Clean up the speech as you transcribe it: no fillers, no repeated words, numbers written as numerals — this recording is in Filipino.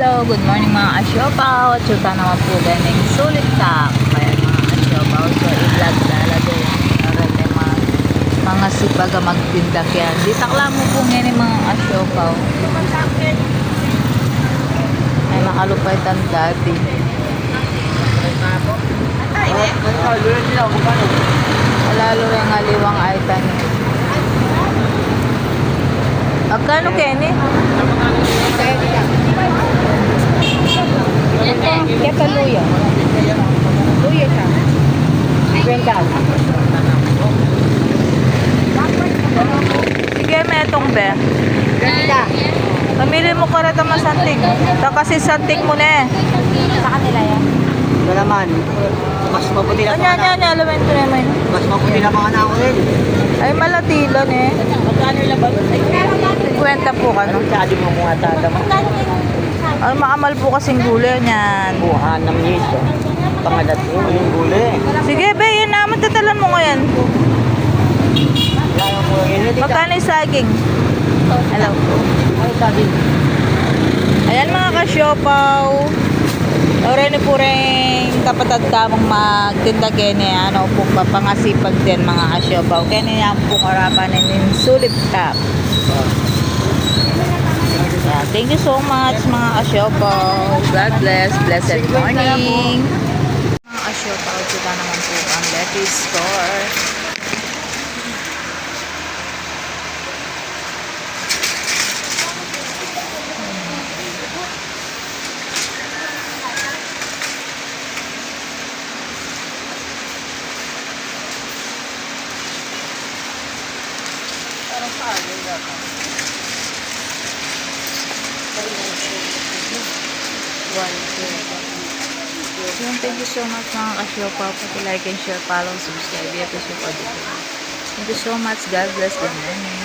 Hello, good morning mga asyopaw. At syuta naman po ganing sulit ka. Kaya mga asyopaw, so i-vlog lalagay yung mga sipaga magtindak yan. Di takla mo po ngayon yung mga asyopaw. Ay makalupay ang dati. Lalo rin ang aliwang ay tanin. Magkano Kenny? Kaya luya. Luya ka. Bengkal. Sige, may itong be. Pamili mo ka rin ang santig. Kasi santig mo na eh. Sa kanila yan. Ito naman, mas maputi na mga anak. Alamin ko naman. Mas maputi na mga anak ko rin. Ay, malatilan eh. Magkano yung laban? Kwenta po ka, no? Sabi mo mga tatama. Ay, maamal po kasing gulay niyan. Buhan ng miso. Pangalat mo, yung gulay. Sige, be, yan naman tatalan mo ngayon. Magkano yung saging? Hello. Ay, sabi. Ayan mga kasyopaw. Ore po rin kapatid kamong magtinda kene ano po papangasipag din mga kasyopaw. Kene yan po harapan ng sulit tap. Yeah, thank you so much mga kasyopaw. God bless. Blessed morning. Mga kasyopaw, sila naman po ang lettuce store. Thank you so much mga kasyopa. Pati like and share, follow, subscribe. Thank you so much. God bless. Good morning.